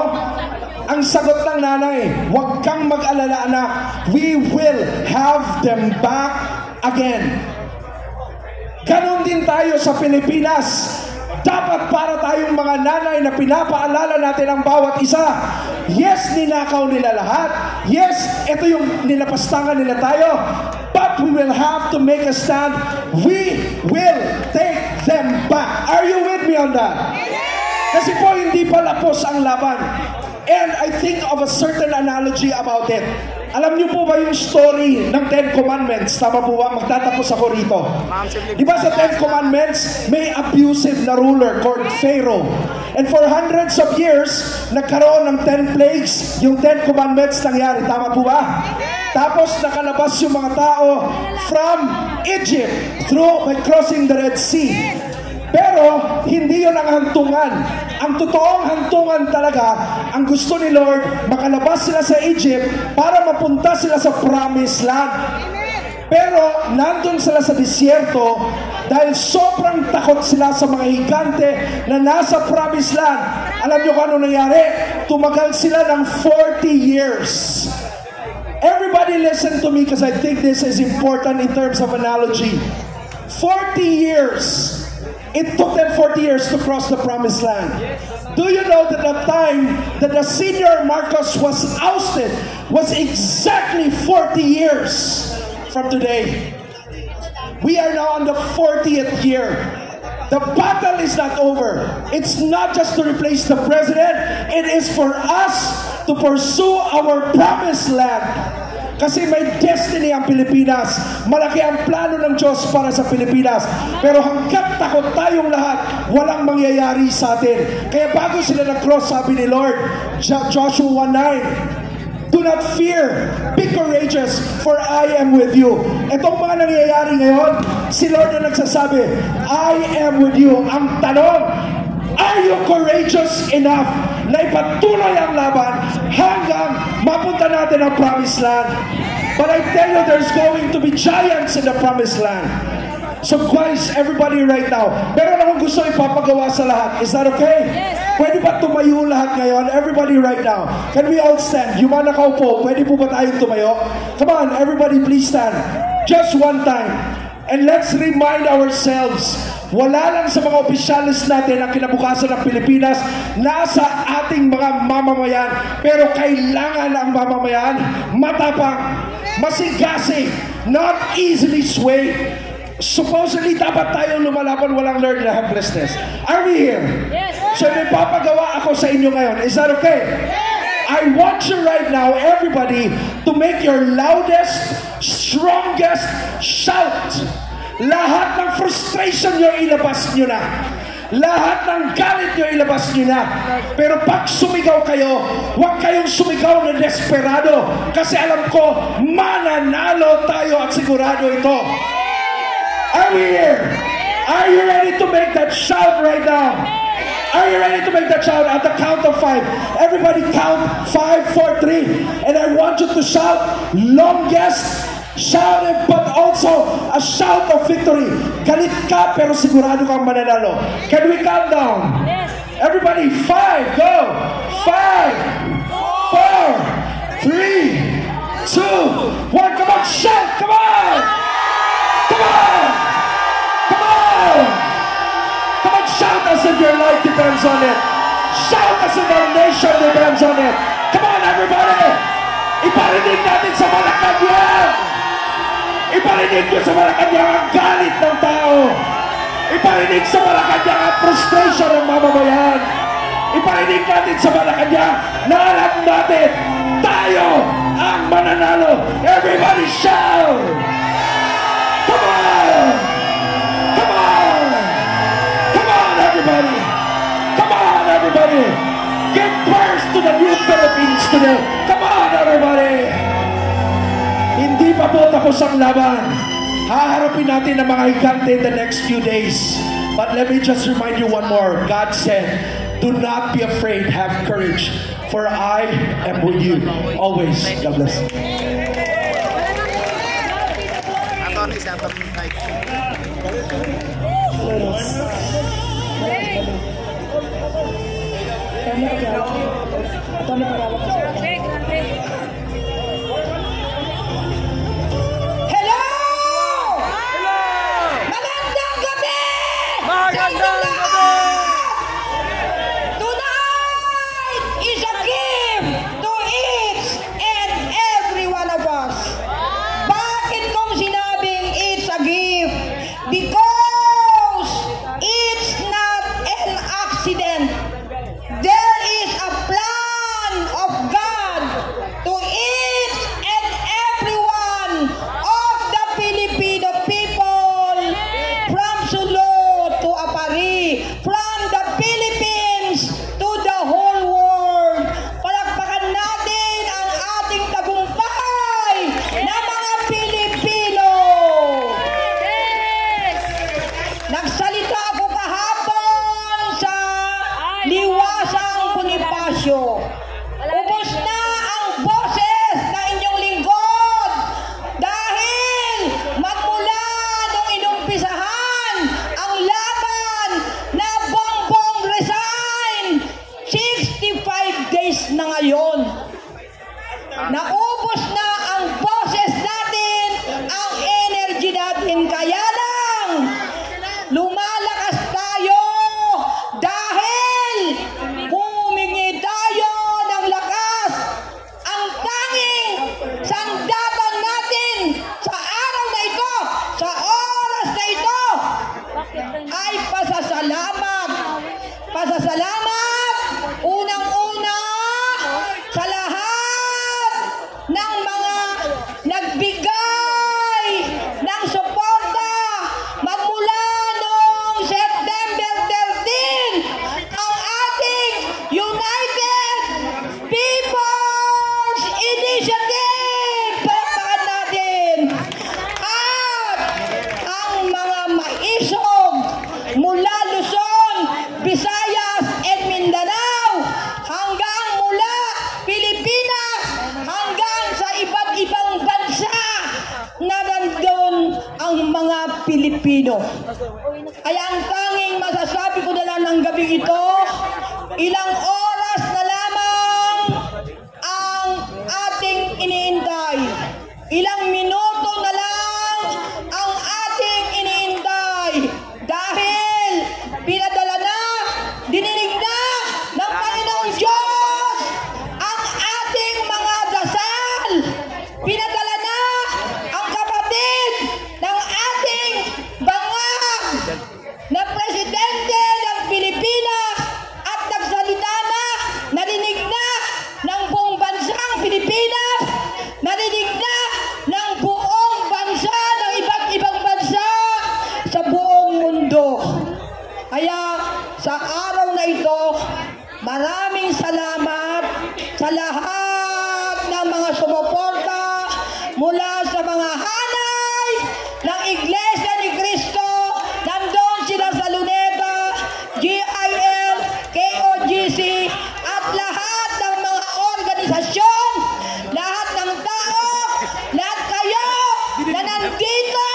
Ang sagot ng nanay, huwag kang mag-alala anak, we will have them back again. Ganon din tayo sa Pilipinas. Dapat para tayong mga nanay na pinapaalala natin ang bawat isa. Yes, ninakaw nila lahat. Yes, ito yung nilapastangan nila tayo. But we will have to make a stand. We will take them back. Are you with me on that? Kasi po hindi pa lapos ang laban. And I think of a certain analogy about it. Alam niyo po ba yung story ng Ten Commandments? Tama po ba? Magtatapos ako rito. Di ba sa Ten Commandments, may abusive na ruler called Pharaoh. And for hundreds of years, nagkaroon ng 10 plagues. Yung 10 Commandments nangyari. Tama po ba? Tapos nakalabas yung mga tao from Egypt by crossing the Red Sea. Pero hindi yun ang hantungan. Ang totoong hantungan talaga, ang gusto ni Lord, makalabas sila sa Egypt para mapunta sila sa Promised Land. Pero nandun sila sa disyerto dahil sobrang takot sila sa mga higante na nasa Promised Land. Alam nyo kung ano nangyari? Tumagal sila ng 40 years. Everybody listen to me because I think this is important in terms of analogy. 40 years. It took them 40 years to cross the Promised Land. Do you know that the time that the senior Marcos was ousted was exactly 40 years from today? We are now on the 40th year. The battle is not over. It's not just to replace the president. It is for us to pursue our Promised Land. Kasi may destiny ang Pilipinas. Malaki ang plano ng Diyos para sa Pilipinas. Pero hanggat takot tayong lahat, walang mangyayari sa atin. Kaya bago sila nag-cross, sabi ni Lord, Joshua 1:9, do not fear, be courageous, for I am with you. Itong mga nangyayari ngayon, si Lord na nagsasabi, I am with you. Ang tanong, are you courageous enough na ipatuloy ang laban hanggang mapunta natin ang Promised Land? But I tell you, there's going to be giants in the Promised Land. So guys, everybody right now, meron akong gusto ipapagawa sa lahat. Is that okay? Yes. Pwede ba tumayo lahat ngayon? Everybody right now. Can we all stand? Yung mga nakaupo, pwede po ba tayong tumayo? Come on, everybody please stand. Just one time. And let's remind ourselves, wala lang sa mga opisyalis natin ang kinabukasan ng Pilipinas, nasa ating mga mamamayan. Pero kailangan ang mamamayan matapang, masigasig, not easily swayed. Supposedly, dapat tayong lumalaban, walang learned helplessness. Are we here? Yes. So may papagawa ako sa inyo ngayon. Is that okay? Yes. I want you right now, everybody, to make your loudest, strongest shout. Lahat ng frustration nyo, ilabas nyo na. Lahat ng galit nyo, ilabas nyo na. Pero pag sumigaw kayo, huwag kayong sumigaw na desperado. Kasi alam ko, mananalo tayo at sigurado ito. Are we here? Are you ready to make that shout right now? Are you ready to make that shout at the count of 5? Everybody count 5, 4, 3. And I want you to shout longest shout, but also a shout of victory. Galit ka pero sigurado kang mananalo. Can we count down? Yes. Everybody, 5, go! 5, 4, 3, 2, 1. Come on, shout! Come on! Come on! Come on! Come on, shout as if your life depends on it. Shout as if our nation depends on it. Come on, everybody! Iparinig natin sa Malacanang! Iparinig ko sa Malacanang ang galit ng tao! Iparinig sa Malacanang ang frustration ng mamamayan! Iparinig natin sa Malacanang na alam natin, tayo ang mananalo! Everybody shout! Come on! Come on! Come on, everybody! Come on, everybody! Give birth to the new Philippines today! Come on, everybody! Hindi pa po tapos ang laban. Haharapin natin ang mga higante in the next few days. But let me just remind you one more. God said, do not be afraid, have courage, for I am with you always. God bless. Hello! Magandang gabi! Magandang gabi! Tonight is a gift to each and every one of us. Bakit kong sinabing it's a gift? Because it's not an accident. There is a plan of God to each and every one of the Filipino people, from Sulu to Apari, from the Philippines to the whole world. Palakpakan natin ang ating tagumpay na mga Pilipino. Nagsalita ako kahapon sa Liwasang Bonifacio. Ubos na ang boses ng inyong lingkod dahil magmula nung inumpisahan ang laban na Bongbong resign, 65 days na ngayon. Naubos na ang boses natin, ang energy natin, kaya lang lumalakas tayo dahil humingi tayo ng lakas. Ang tanging sandatan natin sa araw na ito, sa oras na ito, ay pasasalamat. Pasasalamat unang-una sa lahat ng mga nagbigay ng suporta magmula noong September 13, ang ating United People's Initiative. Palakpakan natin. At ang mga maisog mula Luzon, Visayas, and Mindanao, hanggang mula Pilipinas, hanggang sa iba't ibang bansa na nandun ang mga Pilipino. Ay ang tanging masasabi ko na lang ng gabi ito, ilang oras na lamang ang ating iniintay. Ilang minuto na lang ang ating iniintay. Dahil pinadala na, dininig na ng Panginoong Diyos ang ating mga dasal. Pinadala na ang kapatid ng ating bangag na presidente ng Pilipinas at nagsalita na, narinig na ng buong bansang Pilipinas, narinig na ng buong bansa, ng iba't ibang bansa sa buong mundo. Kaya sa araw na ito, maraming salamat sa lahat ng mga sumuporta mula sa mga hanay ng Iglesia ni Cristo. Nandun sila sa Luneta, GIL, KOGC, at lahat ng mga organisasyon, lahat ng tao, lahat kayo na nandito,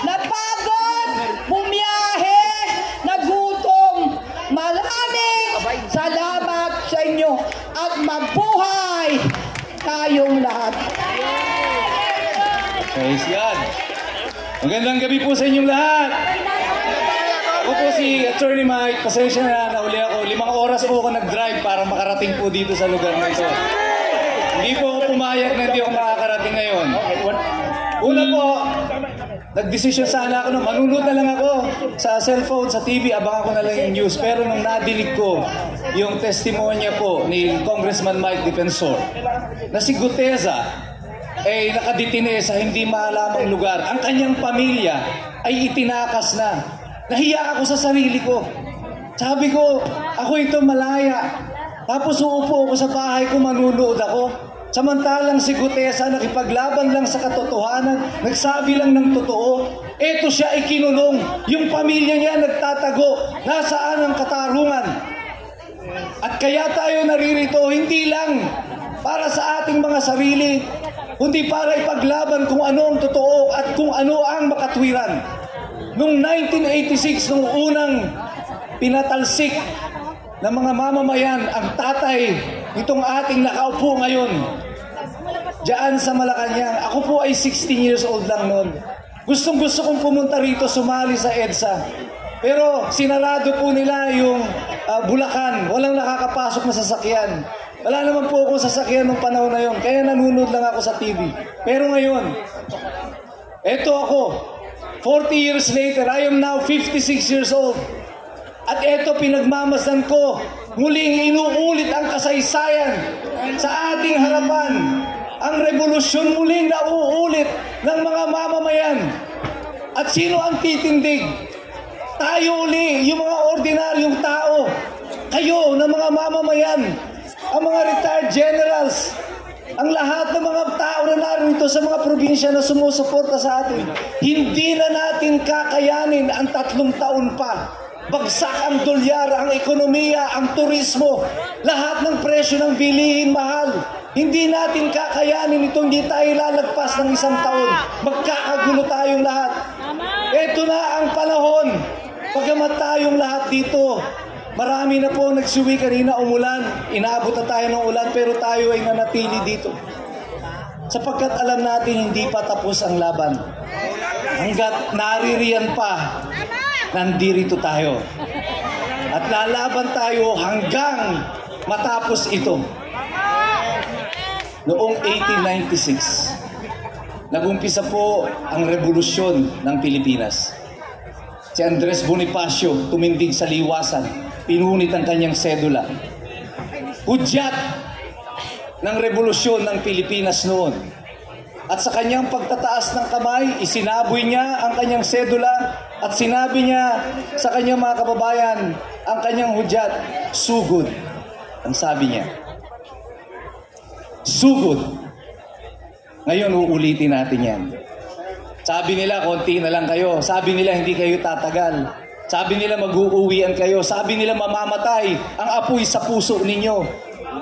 napagod, bumiyahe, nagutom. Maraming salamat sa inyo at mabuhay tayong lahat. Praise God. Magandang gabi po sa inyong lahat. Ako po si Attorney Mike. Pasensya na, nauli ako. 5 oras po ako nag-drive para makarating po dito sa lugar na ito. Hindi po ako pumayag na hindi ako makakarating ngayon. Una po, nagdesisyon sana ako na manunod na lang ako sa cellphone, sa TV, abang ako na lang yung news. Pero nung nadinig ko yung testimonya po ni Congressman Mike Defensor na si Guteza ay nakadetine sa hindi maalamang lugar. Ang kanyang pamilya ay itinakas na. Nahiya ako sa sarili ko. Sabi ko, ako ito malaya. Tapos uupo ako sa bahay ko, manunood ako. Samantalang si Guteza nakipaglaban lang sa katotohanan, nagsabi lang ng totoo. Eto siya ikinulong. Yung pamilya niya nagtatago. Nasaan ang katarungan? At kaya tayo naririto, hindi lang para sa ating mga sarili, kundi para ipaglaban kung ano ang totoo at kung ano ang makatwiran. Noong 1986, nung unang pinatalsik ng mga mamamayan ang tatay nitong ating nakaupo ngayon diyan sa Malacanang. Ako po ay 16 years old lang noon. Gustong-gusto kong pumunta rito, sumali sa EDSA. Pero sinarado po nila yung Bulacan. Walang nakakapasok na sasakyan. Wala naman po akong sasakyan nung panahon na yun. Kaya nanonood lang ako sa TV. Pero ngayon, eto ako. 40 years later, I am now 56 years old. At eto pinagmamasdan ko. Muling inuulit ang kasaysayan sa ating harapan. Ang revolusyon muling nauulit ng mga mamamayan. At sino ang titindig? Tayo uli, yung mga ordinaryong tao. Kayo na mga mamamayan, ang mga retired generals, ang lahat ng mga tao na narito sa mga probinsya na sumusuporta sa atin. Hindi na natin kakayanin ang 3 taon pa. Bagsak ang dolyar, ang ekonomiya, ang turismo, lahat ng presyo ng bilihin mahal. Hindi natin kakayanin ito, hindi tayo lalagpas ng 1 taon. Magkakagulo tayong lahat. Ito na ang panahon. Pagamat tayong lahat dito, marami na po nagsuwi kanina, umulan. Inaabot na tayo ng ulan, pero tayo ay nanatili dito. Sapagkat alam natin hindi pa tapos ang laban. Hanggat naririyan pa, nandirito tayo. At lalaban tayo hanggang matapos ito. Noong 1896, nag-umpisa po ang revolusyon ng Pilipinas. Si Andres Bonifacio tumindig sa liwasan, pinunit ang kanyang sedula. Hudyat ng revolusyon ng Pilipinas noon. At sa kanyang pagtataas ng kamay, isinaboy niya ang kanyang sedula at sinabi niya sa kanyang mga kababayan, ang kanyang hudyat, sugod. Ang sabi niya, sugod. Ngayon, uulitin natin yan. Sabi nila, konti na lang kayo. Sabi nila, hindi kayo tatagal. Sabi nila, mag-uuwian kayo. Sabi nila, mamamatay ang apoy sa puso ninyo.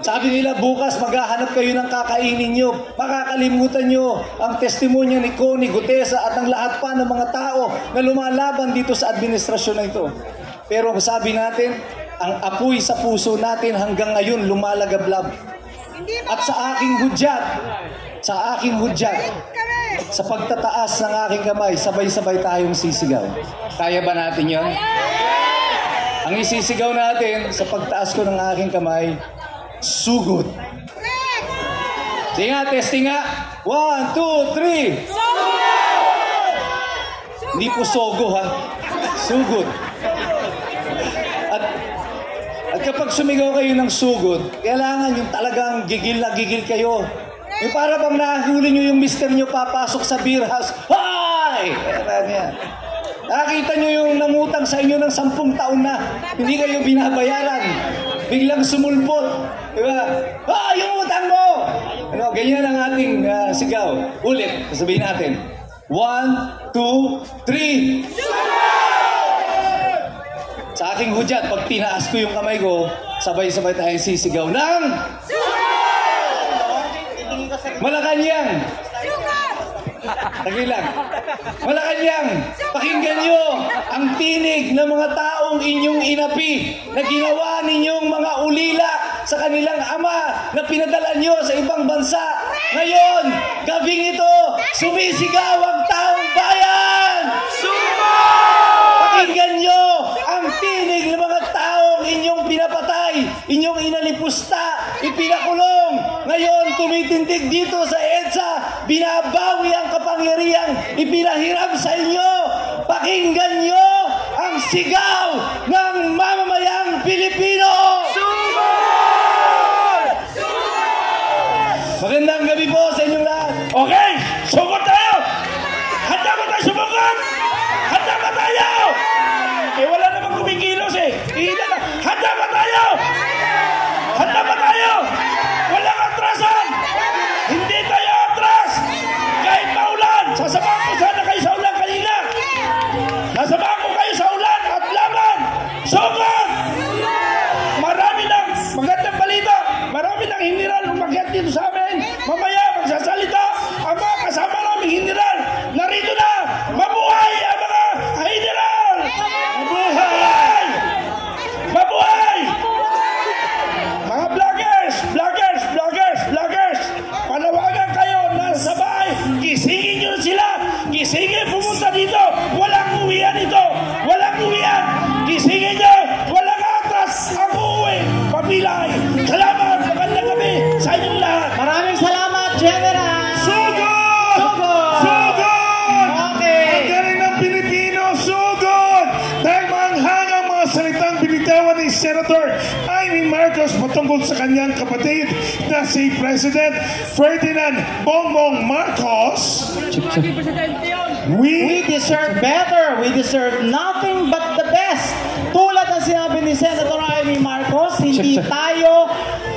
Sabi nila, bukas maghahanap kayo ng kakainin nyo. Makakalimutan nyo ang testimonya ni Connie Gutesa at ng lahat pa ng mga tao na lumalaban dito sa administrasyon na ito. Pero sabi natin, ang apoy sa puso natin hanggang ngayon lumalagablab. At sa aking hudyat, sa pagtataas ng aking kamay, sabay-sabay tayong sisigaw. Kaya ba natin yun? Ang isisigaw natin sa pagtaas ko ng aking kamay, sugod. Sige nga, testing nga. 1, 2, 3. Sugod! Hindi po sogo ha. Sugod. At kapag sumigaw kayo ng sugod, kailangan yung talagang gigil na gigil kayo. Yung para bang nahuli nyo yung mister nyo papasok sa beer house. Hoy! Nakakita nyo yung namutang sa inyo ng 10 taon na hindi kayo binabayaran. Biglang sumulpot. Diba? Yung utang mo! Ano, ganyan ang ating sigaw. Ulit, sabihin natin. 1, 2, 3. Sa aking hudyat, pag tinaas ko yung kamay ko, sabay-sabay tayong sisigaw ng Malacanang! Tagilan. Malacanang, pakinggan nyo ang tinig ng mga taong inyong inapi na ginawa ninyong mga ulila sa kanilang ama na pinadala nyo sa ibang bansa. Ngayon, gabing ito, sumisigaw ang taong bayan! Pakinggan nyo ang tinig ng mga taong inyong pinapatay, inyong inalipusta, ipinakulong. Ngayon, tumitindig dito sa EDSA, binabawi ang kapangyarihang ipinahiram sa inyo. Pakinggan nyo ang sigaw ng mamamayang Pilipino! Magandang gabi po sa inyong lahat. Okay, sugod tayo! Handa ba tayo sumugod? Handa ba tayo? Wala namang kumikilos Handa ba tayo? Handa ba tayo? Walang atrasan! Hindi tayo atras! Kahit maulan, sasamahan ko sana kayo sa ulan kanina. Sasamahan ko kayo sa ulan at laban! Sugod! tungkol sa kanyang kapatid na si President Ferdinand Bongbong Marcos, We deserve better. We deserve nothing but the best. Tulad ng sinabi ni Senator Amy Marcos, hindi tayo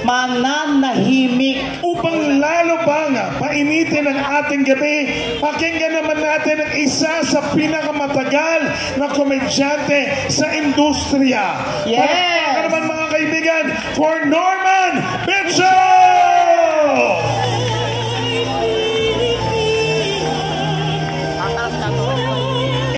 mananahimik. upang lalo pang painitin ang ating gabi, pakinggan naman natin ang isa sa pinakamatagal na komedyante sa industriya. Yes! Palakpakan naman mga kaibigan for Norman Mitchell!